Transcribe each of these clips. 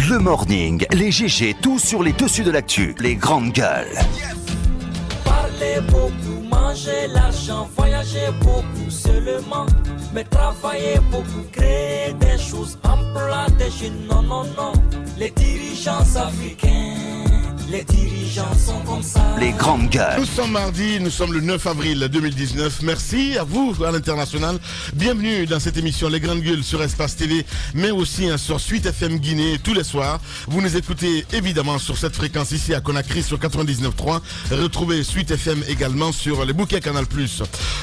Le morning, les GG, tout sur les dessus de l'actu. Les grandes gueules. Parler beaucoup, manger l'argent, voyager beaucoup seulement. Mais travailler beaucoup, créer des choses, emploi des jeunes, non, non, non. Les dirigeants africains, les dirigeants sont comme ça. Les grandes gueules. Nous sommes mardi, nous sommes le 9 avril 2019. Merci à vous à l'international. Bienvenue dans cette émission Les Grandes Gueules sur Espace TV, mais aussi sur Suite FM Guinée tous les soirs. Vous nous écoutez évidemment sur cette fréquence ici à Conakry sur 99.3. Retrouvez Suite FM également sur les bouquets Canal+.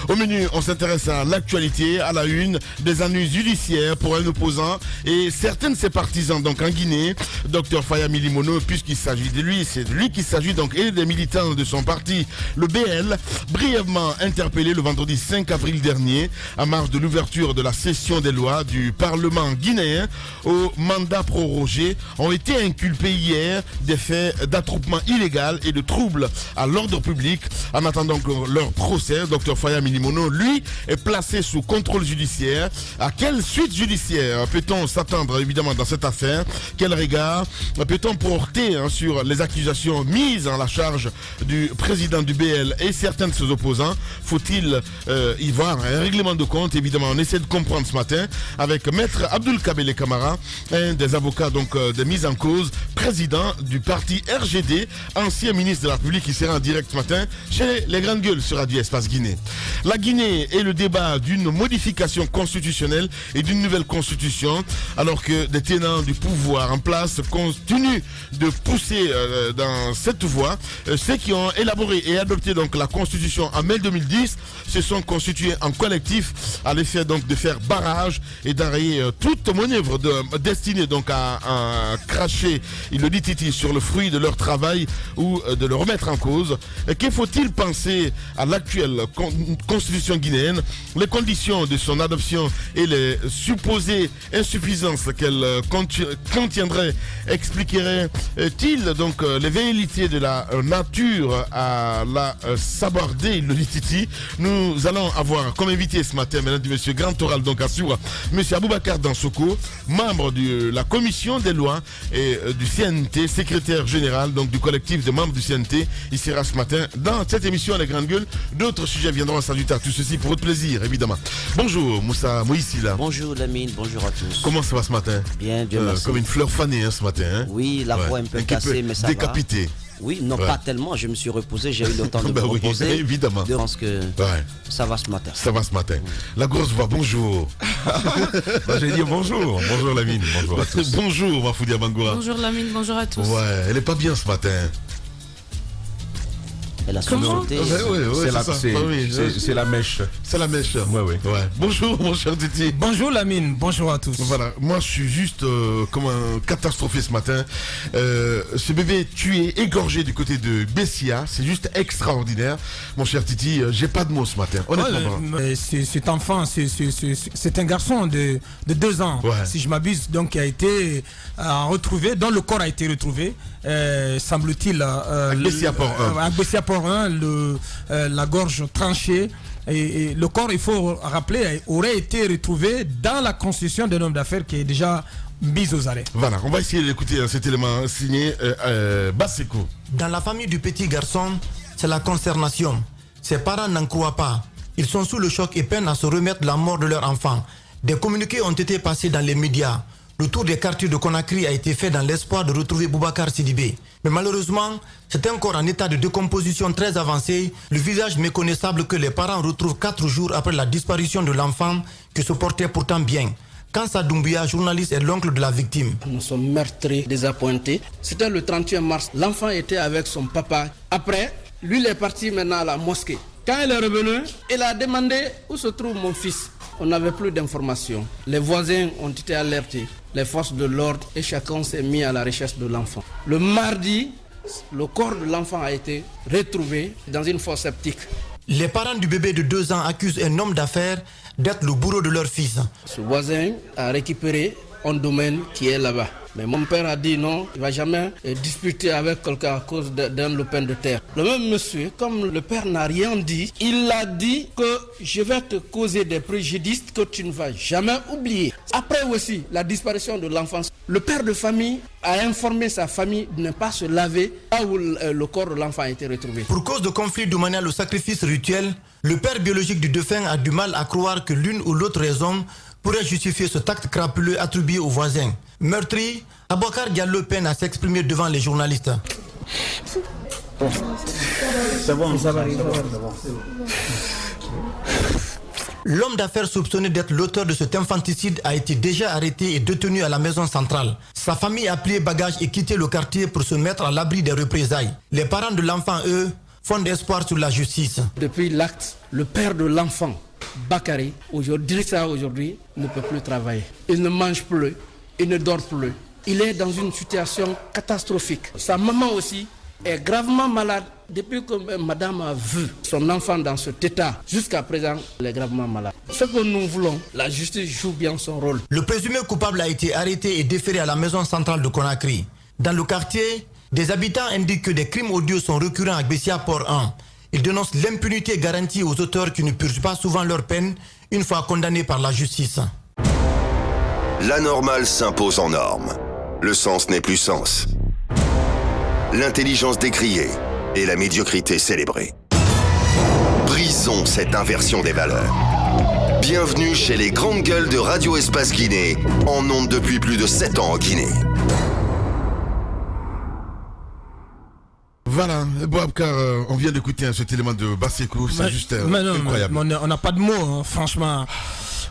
Au menu, on s'intéresse à l'actualité, à la une, des ennuis judiciaires pour un opposant et certains de ses partisans donc en Guinée. Dr Faya Milimono, puisqu'il s'agit de lui, c'est de lui qu'il s'agit donc, et des militants de son parti, le BL, brièvement interpellé le vendredi 5 avril dernier, à marge de l'ouverture de la session des lois du Parlement guinéen au mandat prorogé, ont été inculpés hier des faits d'attroupement illégal et de troubles à l'ordre public. En attendant leur procès, Dr Faya Milimono, lui, est placé sous contrôle judiciaire. À quelle suite judiciaire peut-on s'attendre évidemment dans cette affaire? Quel regard peut-on porter sur les accusations mises en la charge du président du BL et certains de ses opposants? Faut-il y voir un règlement de compte? Évidemment, on essaie de comprendre ce matin avec Maître Abdoul Kabele Kamara, un des avocats donc des mises en cause, président du parti RGD, ancien ministre de la République, qui sera en direct ce matin chez les Grandes Gueules sur Radio Espace Guinée. La Guinée est le débat d'une modification constitutionnelle et d'une nouvelle constitution, alors que des tenants du pouvoir en place continuent de pousser dans cette voie. Ceux qui ont élaboré et adopté donc la constitution en mai 2010 se sont constitués en collectif à l'effet donc de faire barrage et d'enrayer toute manœuvre destinée donc à cracher, il le dit Titi, sur le fruit de leur travail ou de le remettre en cause. Que faut-il penser à l'actuelle constitution guinéenne, les conditions de son adoption et les supposées insuffisances qu'elle contiendrait? Expliquerait-il donc les velléités de la nature à la saborder, il le dit Titi? Nous allons avoir comme invité ce matin, mesdames et messieurs, grand oral donc à Soura, monsieur Aboubacar Dansoko, membre de la commission des lois et du CNT, secrétaire général donc du collectif des membres du CNT. Il sera ce matin dans cette émission Les Grandes Gueules. D'autres sujets viendront s'ajouter à tout ceci pour votre plaisir, évidemment. Bonjour Moussa Moïsi là. Bonjour Lamine, bonjour à tous. Comment ça va ce matin? Bien, Dieu merci. Comme une fleur fanée ce matin. Hein? Oui, la voix un peu cassée, mais ça décapité. va. Oui, non pas tellement, je me suis reposé, j'ai eu le temps de me reposer. Oui, évidemment. Je pense que ça va ce matin. Ça va ce matin. La grosse voix, bonjour. J'ai dit bonjour. Bonjour Lamine, bonjour à tous. Bonjour Mafoudia Bangoura. Bonjour Lamine, bonjour à tous. Ouais, elle est pas bien ce matin. Elle a Comment? sauté. C'est la mèche. C'est la mèche. Ouais. Bonjour mon cher Titi. Bonjour Lamine, bonjour à tous. Voilà, moi je suis juste comme un catastrophé ce matin. Ce bébé tué, égorgé du côté de Bessia, c'est juste extraordinaire. Mon cher Titi, j'ai pas de mots ce matin, honnêtement. Cet enfant, c'est un garçon de 2 ans, si je m'abuse, donc qui a été retrouvé, dont le corps a été retrouvé, semble-t-il, à Bessia-Port 1, la gorge tranchée. Et le corps, il faut rappeler, aurait été retrouvé dans la constitution d'un homme d'affaires qui est déjà mise aux arrêts. Voilà, on va essayer d'écouter cet élément signé Basseko. Dans la famille du petit garçon, c'est la consternation. Ses parents n'en croient pas. Ils sont sous le choc et peinent à se remettre de la mort de leur enfant. Des communiqués ont été passés dans les médias. Le tour des quartiers de Conakry a été fait dans l'espoir de retrouver Boubacar Sidibé. Mais malheureusement, c'est un corps en état de décomposition très avancé, le visage méconnaissable que les parents retrouvent 4 jours après la disparition de l'enfant qui se portait pourtant bien. Kansa Doumbia, journaliste, est l'oncle de la victime. Nous sommes meurtris, désappointés. C'était le 31 mars. L'enfant était avec son papa. Après, lui il est parti maintenant à la mosquée. Quand il est revenu, il a demandé où se trouve mon fils. On n'avait plus d'informations. Les voisins ont été alertés. Les forces de l'ordre et chacun s'est mis à la recherche de l'enfant. Le mardi, le corps de l'enfant a été retrouvé dans une fosse septique. Les parents du bébé de 2 ans accusent un homme d'affaires d'être le bourreau de leur fils. Ce voisin a récupéré un domaine qui est là-bas. Mais mon père a dit non, il ne va jamais disputer avec quelqu'un à cause d'un lopin de terre. Le même monsieur, comme le père n'a rien dit, il a dit que je vais te causer des préjudices que tu ne vas jamais oublier. Après aussi, la disparition de l'enfant, le père de famille a informé sa famille de ne pas se laver là où le corps de l'enfant a été retrouvé. Pour cause de conflit domanial au sacrifice rituel, le père biologique du défunt a du mal à croire que l'une ou l'autre raison pourrait justifier cet acte crapuleux attribué aux voisins. Meurtri, Abouakar Diallo peine à s'exprimer devant les journalistes. L'homme d'affaires soupçonné d'être l'auteur de cet infanticide a été déjà arrêté et détenu à la maison centrale. Sa famille a plié bagage et quitté le quartier pour se mettre à l'abri des représailles. Les parents de l'enfant, eux, font d'espoir sur la justice. Depuis l'acte, le père de l'enfant, Bakary, aujourd'hui, ne peut plus travailler. Il ne mange plus, il ne dort plus. Il est dans une situation catastrophique. Sa maman aussi est gravement malade. Depuis que madame a vu son enfant dans cet état, jusqu'à présent, elle est gravement malade. Ce que nous voulons, la justice joue bien son rôle. Le présumé coupable a été arrêté et déféré à la maison centrale de Conakry. Dans le quartier, des habitants indiquent que des crimes odieux sont récurrents à Bessia Port 1. Ils dénoncent l'impunité garantie aux auteurs qui ne purgent pas souvent leur peine une fois condamnés par la justice. L'anormal s'impose en norme. Le sens n'est plus sens. L'intelligence décriée et la médiocrité célébrée. Brisons cette inversion des valeurs. Bienvenue chez les grandes gueules de Radio Espace Guinée, en ondes depuis plus de 7 ans en Guinée. Voilà, Bouabkar, on vient d'écouter cet élément de Bassekou, c'est juste incroyable. On n'a pas de mots, hein, franchement.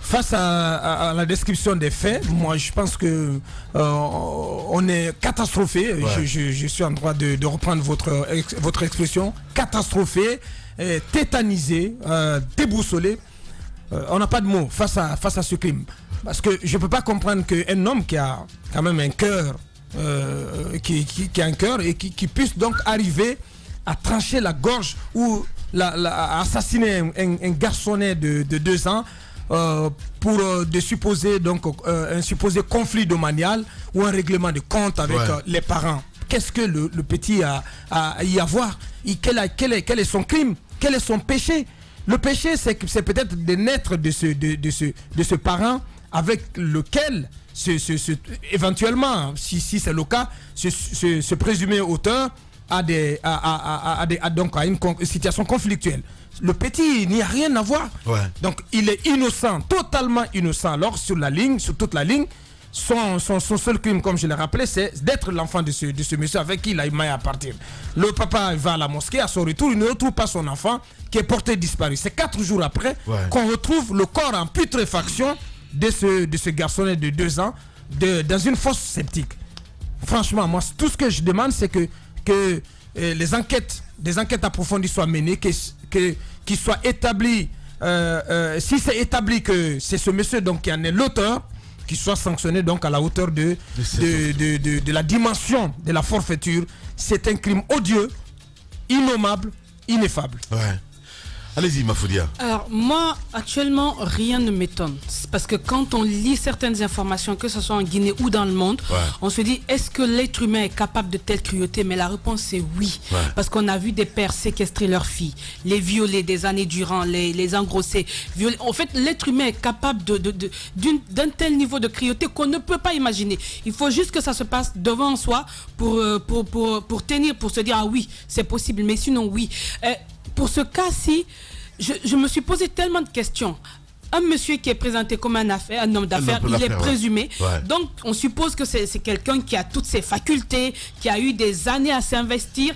Face à la description des faits, moi je pense que on est catastrophé. Ouais. Je suis en droit de reprendre votre expression. Catastrophé, tétanisé, déboussolé. On n'a pas de mots face à ce crime. Parce que je ne peux pas comprendre qu'un homme qui a quand même un cœur, qui a un cœur et qui puisse donc arriver à trancher la gorge ou à assassiner un garçonnet de 2 ans. Pour un supposé conflit domanial ou un règlement de compte avec les parents. Qu'est-ce que le petit a à y avoir? Quel est son crime? Quel est son péché? Le péché, c'est peut-être de naître de ce parent avec lequel, éventuellement, si c'est le cas, ce présumé auteur a une situation conflictuelle. Le petit n'y a rien à voir. Ouais. Donc il est innocent, totalement innocent. Alors sur toute la ligne, son seul crime, comme je l'ai rappelé, c'est d'être l'enfant de ce monsieur avec qui il a eu maille à partir. Le papa va à la mosquée, à son retour, il ne retrouve pas son enfant qui est porté disparu. C'est 4 jours après qu'on retrouve le corps en putréfaction de ce garçonnet de 2 ans dans une fosse septique. Franchement, moi, tout ce que je demande, c'est que des enquêtes approfondies soient menées, qu'il soit établi, si c'est établi que c'est ce monsieur donc qui en est l'auteur, qu'il soit sanctionné donc à la hauteur de la dimension de la forfaiture. C'est un crime odieux, innommable, ineffable. Ouais. Allez-y, Mafoudia. Alors, moi, actuellement, rien ne m'étonne. Parce que quand on lit certaines informations, que ce soit en Guinée ou dans le monde, on se dit, est-ce que l'être humain est capable de telle cruauté? Mais la réponse, c'est oui. Ouais. Parce qu'on a vu des pères séquestrer leurs filles, les violer des années durant, les engrosser, violer. En fait, l'être humain est capable d'un tel niveau de cruauté qu'on ne peut pas imaginer. Il faut juste que ça se passe devant soi pour tenir, pour se dire, ah oui, c'est possible. Mais sinon, oui. Pour ce cas-ci, je me suis posé tellement de questions. Un monsieur qui est présenté comme un homme d'affaires, il est présumé. Ouais. Donc, on suppose que c'est quelqu'un qui a toutes ses facultés, qui a eu des années à s'investir.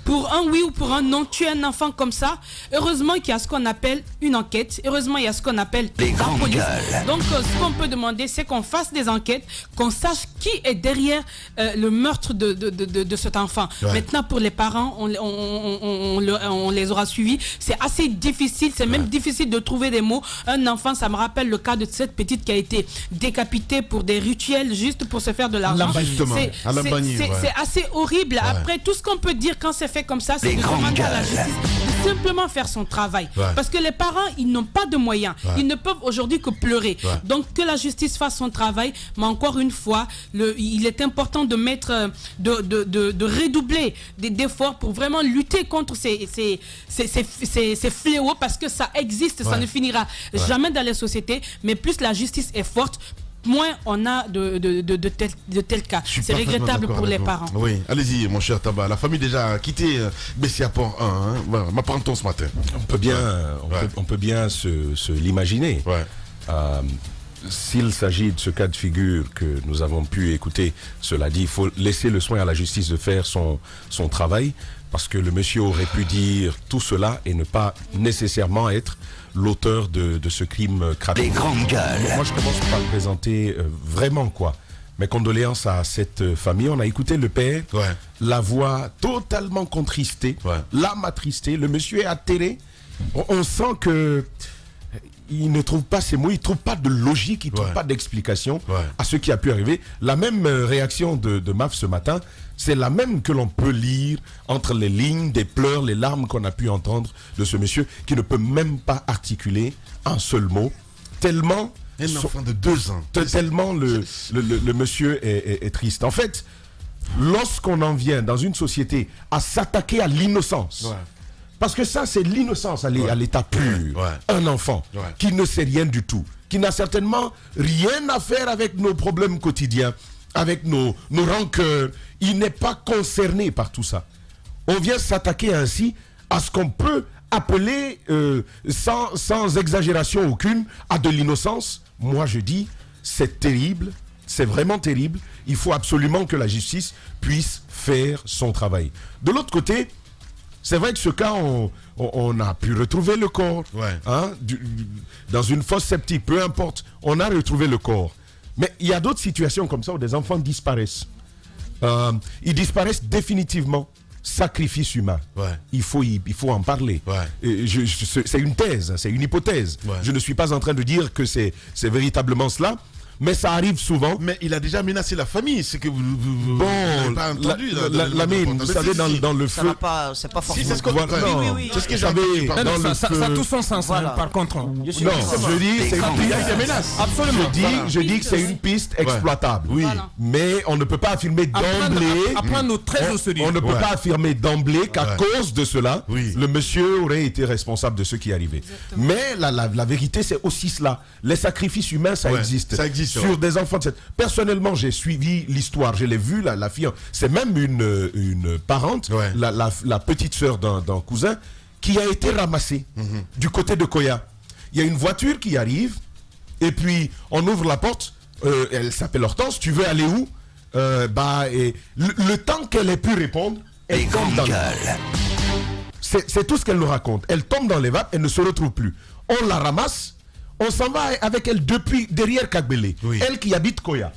Pour un oui ou pour un non, tuer un enfant comme ça, heureusement qu'il y a ce qu'on appelle une enquête. Heureusement, il y a ce qu'on appelle la police. Donc, ce qu'on peut demander, c'est qu'on fasse des enquêtes, qu'on sache qui est derrière le meurtre de cet enfant. Ouais. Maintenant, pour les parents, on les aura suivis. C'est assez difficile, c'est même difficile de trouver des mots. Un enfant, ça me rappelle le cas de cette petite qui a été décapitée pour des rituels, juste pour se faire de l'argent. C'est assez horrible. Ouais. Après, tout ce qu'on peut dire quand c'est fait comme ça, c'est de demander à la justice de simplement faire son travail. Parce que les parents, ils n'ont pas de moyens. Ils ne peuvent aujourd'hui que pleurer. Donc que la justice fasse son travail, mais encore une fois, il est important de mettre, de redoubler d'efforts pour vraiment lutter contre ces fléaux, parce que ça existe, ça ne finira jamais dans les sociétés, mais plus la justice est forte, moins on a de tels cas. C'est regrettable pour les parents. Oui, allez-y mon cher Taba. La famille déjà a quitté Bessiaport 1. Hein. Voilà, m'apprend-on ce matin. On peut bien se l'imaginer. S'il s'agit de ce cas de figure que nous avons pu écouter, cela dit, il faut laisser le soin à la justice de faire son travail, parce que le monsieur aurait pu dire tout cela et ne pas nécessairement être l'auteur de ce crime crapuleux. Les grandes gueules. Moi, je commence par présenter vraiment mes condoléances à cette famille. On a écouté le père, la voix totalement contristée, l'âme attristée. Le monsieur est atterré. On sent que il ne trouve pas ses mots, il ne trouve pas de logique, il ne trouve pas d'explication à ce qui a pu arriver. La même réaction de Maf ce matin, c'est la même que l'on peut lire entre les lignes des pleurs, les larmes qu'on a pu entendre de ce monsieur qui ne peut même pas articuler un seul mot, tellement... Un enfant de 2 ans. Tellement le monsieur est triste. En fait, lorsqu'on en vient dans une société à s'attaquer à l'innocence... Parce que ça, c'est l'innocence à l'état pur. Un enfant qui ne sait rien du tout, qui n'a certainement rien à faire avec nos problèmes quotidiens, avec nos rancœurs. Il n'est pas concerné par tout ça. On vient s'attaquer ainsi à ce qu'on peut appeler, sans exagération aucune, à de l'innocence. Moi, je dis, c'est terrible, c'est vraiment terrible. Il faut absolument que la justice puisse faire son travail. De l'autre côté, c'est vrai que ce cas, on a pu retrouver le corps dans une fosse septique, peu importe, on a retrouvé le corps. Mais il y a d'autres situations comme ça où des enfants disparaissent. Ils disparaissent définitivement. Sacrifice humain. Il faut en parler. C'est une thèse, c'est une hypothèse. Je ne suis pas en train de dire que c'est véritablement cela. Mais ça arrive souvent. Mais il a déjà menacé la famille, c'est que vous n'avez pas entendu. Vous savez, dans le feu... C'est pas forcément... Si, c'est ce que c'est ce que j'avais dans le ça feu. ça a tout son sens, par contre. Non, je dis, il y a des menaces. Absolument. Je dis que c'est une piste exploitable. Mais on ne peut pas affirmer d'emblée... Apprendre très au sérieux. On ne peut pas affirmer d'emblée qu'à cause de cela, le monsieur aurait été responsable de ce qui est arrivé. Mais la vérité, c'est aussi cela. Les sacrifices humains, ça existe. Ça existe. Sur des enfants de cette... Personnellement, j'ai suivi l'histoire, je l'ai vu, la fille, c'est même une parente, la petite sœur d'un cousin, qui a été ramassée du côté de Koya. Il y a une voiture qui arrive, et puis on ouvre la porte, elle s'appelle Hortense, tu veux aller où? Et le temps qu'elle ait pu répondre, elle tombe dans les vapes. C'est tout ce qu'elle nous raconte. Elle tombe dans les vapes, elle ne se retrouve plus. On la ramasse. On s'en va avec elle derrière Kagbele. Elle qui habite Koya.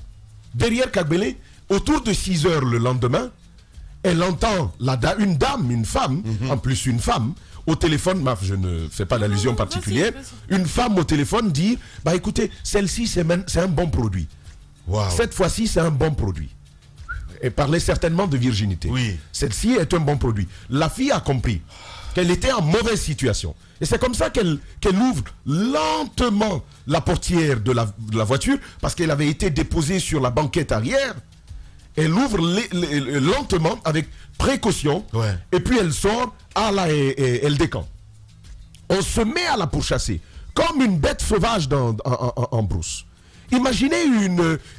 Derrière Kagbele, autour de 6 heures le lendemain, elle entend une dame, une femme, en plus une femme, au téléphone, je ne fais pas d'allusion particulière, une femme au téléphone dit, écoutez, celle-ci c'est un bon produit. Cette fois-ci c'est un bon produit. Elle parlait certainement de virginité. Celle-ci est un bon produit. La fille a compris qu'elle était en mauvaise situation. Et c'est comme ça qu'elle ouvre lentement la portière de la voiture, parce qu'elle avait été déposée sur la banquette arrière. Elle ouvre lentement, avec précaution, et puis elle sort, et elle décampe. On se met à la pourchasser, comme une bête sauvage en brousse. Imaginez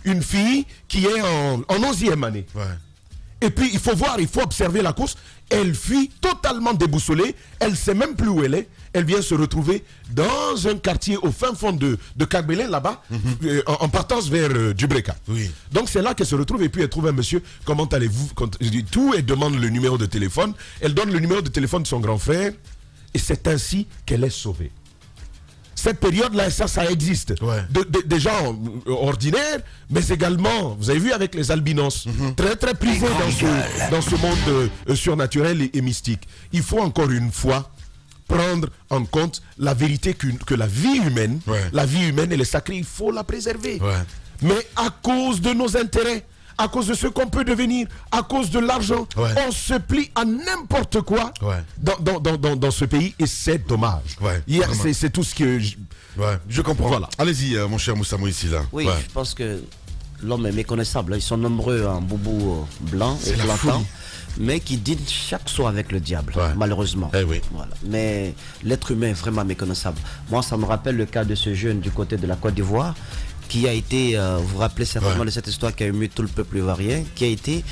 une fille qui est en 11e année. Et puis il faut observer la course. Elle fuit totalement déboussolée. Elle ne sait même plus où elle est. Elle vient se retrouver dans un quartier au fin fond de Kagbele, là-bas, en partance vers Djubreka. Donc c'est là qu'elle se retrouve, et puis elle trouve un monsieur. Comment allez-vous? Je dis tout, et demande le numéro de téléphone. Elle donne le numéro de téléphone de son grand frère, et c'est ainsi qu'elle est sauvée. Cette période-là, ça existe. Des gens ordinaires, mais également, vous avez vu, avec les albinos, très très prisés dans ce monde surnaturel et mystique. Il faut encore une fois prendre en compte la vérité que la vie humaine, elle est sacrée, il faut la préserver. Mais à cause de nos intérêts, à cause de ce qu'on peut devenir, à cause de l'argent. On se plie à n'importe quoi dans ce pays et c'est dommage. C'est tout ce que je comprends. Voilà. Allez-y, mon cher Moussa Moïsi là. Oui, je pense que l'homme est méconnaissable. Ils sont nombreux en boubou blanc et plantant, mais qui dînent chaque soir avec le diable, malheureusement. Voilà. Mais l'être humain est vraiment méconnaissable. Moi, ça me rappelle le cas de ce jeune du côté de la Côte d'Ivoire, qui a été, vous vous rappelez certainement de cette histoire qui a ému tout le peuple ivoirien, qui a été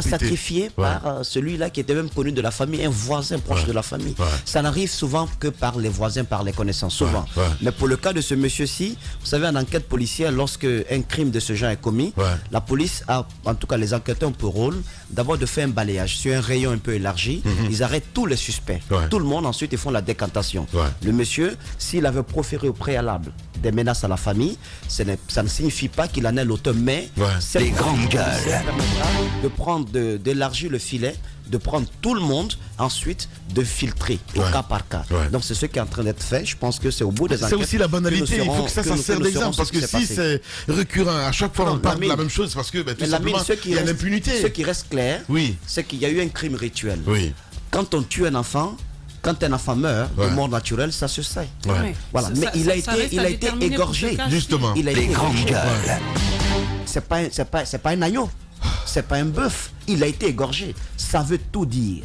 sacrifié par celui-là qui était même connu de la famille, un voisin proche de la famille. Ça n'arrive souvent que par les voisins, par les connaissances, souvent. Mais pour le cas de ce monsieur-ci, vous savez, en enquête policière, lorsque un crime de ce genre est commis, la police a, en tout cas les enquêteurs ont pour rôle, d'abord de faire un balayage sur un rayon un peu élargi. Ils arrêtent tous les suspects, tout le monde, ensuite ils font la décantation. Le monsieur, s'il avait proféré au préalable des menaces à la famille, ça ne signifie pas qu'il en est l'auteur, mais c'est les grandes gueules d'élargir le filet, de prendre tout le monde, ensuite de filtrer au cas par cas. Donc c'est ce qui est en train d'être fait. Je pense que c'est au bout des enquêtes. C'est aussi la banalité. Il faut que ça serve d'exemple, parce que si c'est récurrent, à chaque fois on parle de la même chose, parce que tout simplement il y a l'impunité. Ce qui reste clair, c'est qu'il y a eu un crime rituel. Quand on tue un enfant, quand un enfant meurt de mort naturelle, ça se sait. Voilà. Mais il a été égorgé. Justement. Il a été égorgé. C'est pas un agneau. C'est pas un bœuf. Il a été égorgé. Ça veut tout dire.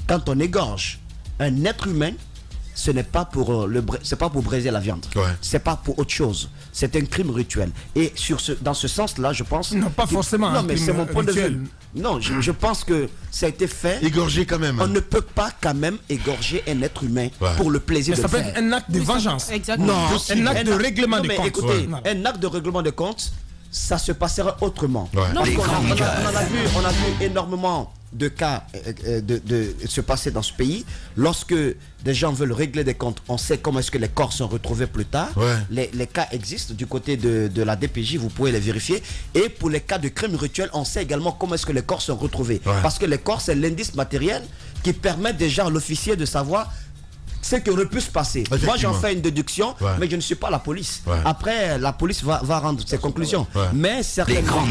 Quand on égorge un être humain, ce n'est pas pour briser la viande. C'est pas pour autre chose. C'est un crime rituel. Et dans ce sens-là, je pense. Non, pas forcément. Non, mais c'est mon point de vue. Non, je pense que ça a été fait. Égorger quand même. On ne peut pas quand même égorger un être humain pour le plaisir de le faire. Ça peut être un acte de vengeance. Exactement. Non, un acte de règlement de compte. Écoutez, un acte de règlement de compte, ça se passera autrement. On a vu énormément de cas de se passer dans ce pays. Lorsque des gens veulent régler des comptes, on sait comment est-ce que les corps sont retrouvés plus tard. Les cas existent du côté de la DPJ, vous pouvez les vérifier. Et pour les cas de crimes rituels, on sait également comment est-ce que les corps sont retrouvés. Parce que les corps, c'est l'indice matériel qui permet déjà à l'officier de savoir ce qui aurait pu se passer. Moi, j'en fais une déduction, mais je ne suis pas la police. Après, la police va rendre ses conclusions. Mais certainement,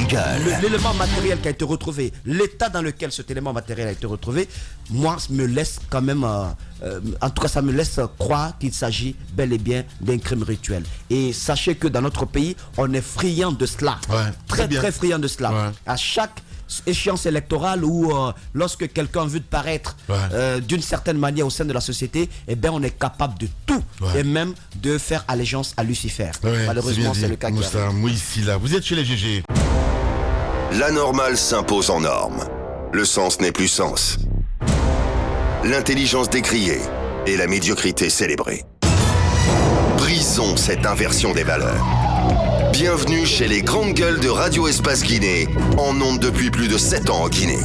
l'élément matériel qui a été retrouvé, l'état dans lequel cet élément matériel a été retrouvé, moi, me laisse quand même... en tout cas, ça me laisse croire qu'il s'agit bel et bien d'un crime rituel. Et sachez que dans notre pays, on est friand de cela. Très friand de cela. À chaque échéance électorale ou lorsque quelqu'un veut paraître d'une certaine manière au sein de la société, eh bien on est capable de tout et même de faire allégeance à Lucifer. Malheureusement, c'est le cas qui arrive. Vous êtes chez les GG. La normale s'impose en norme. Le sens n'est plus sens. L'intelligence décriée et la médiocrité célébrée. Brisons cette inversion des valeurs. Bienvenue chez les grandes gueules de Radio Espace Guinée, en ondes depuis plus de 7 ans en Guinée.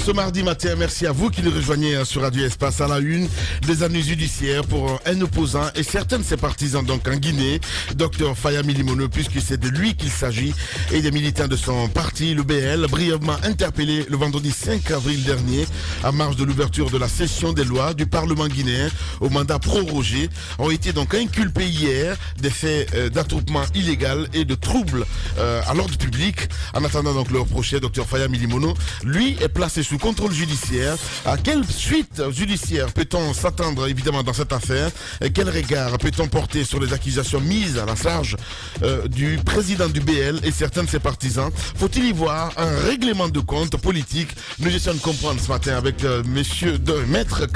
Ce mardi matin, merci à vous qui nous rejoignez sur Radio Espace à la une des années judiciaires pour un opposant et certains de ses partisans donc en Guinée, Dr Faya Milimono, puisque c'est de lui qu'il s'agit, et des militants de son parti, le BL, brièvement interpellés le vendredi 5 avril dernier, en marge de l'ouverture de la session des lois du Parlement guinéen au mandat prorogé, ont été donc inculpés hier des faits d'attroupement illégal et de troubles à l'ordre public. En attendant donc leur procès, Dr Faya Milimono, lui, est placé sous contrôle judiciaire. À quelle suite judiciaire peut-on s'attendre évidemment dans cette affaire? Quel regard peut-on porter sur les accusations mises à la charge du président du BL et certains de ses partisans? Faut-il y voir un règlement de compte politique? Nous essayons de comprendre ce matin avec maître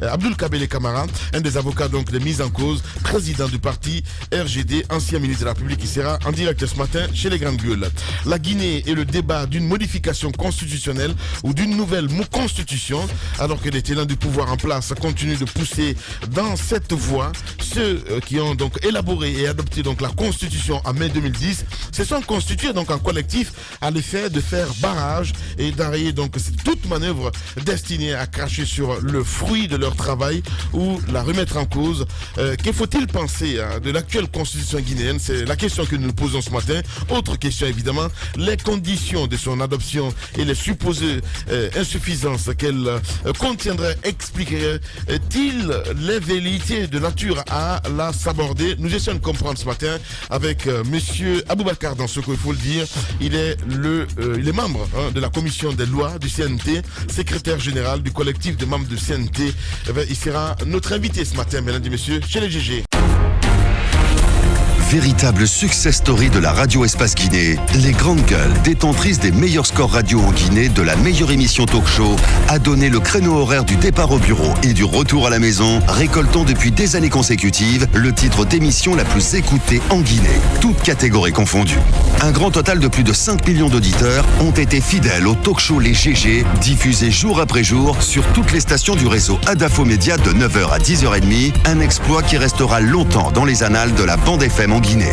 Abdoul Kabele Kamara, un des avocats donc des mises en cause, président du parti RGD, ancien ministre de la République, qui sera en direct ce matin chez les grandes gueules. La Guinée est le débat d'une modification constitutionnelle ou d'une nouvelle constitution, alors que les tenants du pouvoir en place continuent de pousser dans cette voie. Ceux qui ont donc élaboré et adopté donc la constitution en mai 2010 se sont constitués donc en collectif à l'effet de faire barrage et d'arrêter donc toute manœuvre destinée à cracher sur le fruit de leur travail ou la remettre en cause. Que faut-il penser de l'actuelle constitution guinéenne? C'est la question que nous nous posons ce matin. Autre question évidemment, les conditions de son adoption et les supposés insuffisances qu'elle contiendrait expliquerait-il les velléités de nature à la saborder? Nous essayons de comprendre ce matin avec monsieur Aboubacar Dansoko, il faut le dire. Il est membre de la commission des lois du CNT, secrétaire général du collectif de membres du CNT. Il sera notre invité ce matin, mesdames et messieurs, chez les GG. Véritable success story de la radio Espace Guinée, les grandes gueules, détentrices des meilleurs scores radio en Guinée, de la meilleure émission talk show, a donné le créneau horaire du départ au bureau et du retour à la maison, récoltant depuis des années consécutives le titre d'émission la plus écoutée en Guinée, toutes catégories confondues. Un grand total de plus de 5 millions d'auditeurs ont été fidèles au talk show Les GG, diffusé jour après jour sur toutes les stations du réseau Adafo Média de 9h à 10h30, un exploit qui restera longtemps dans les annales de la bande FM en Guinée.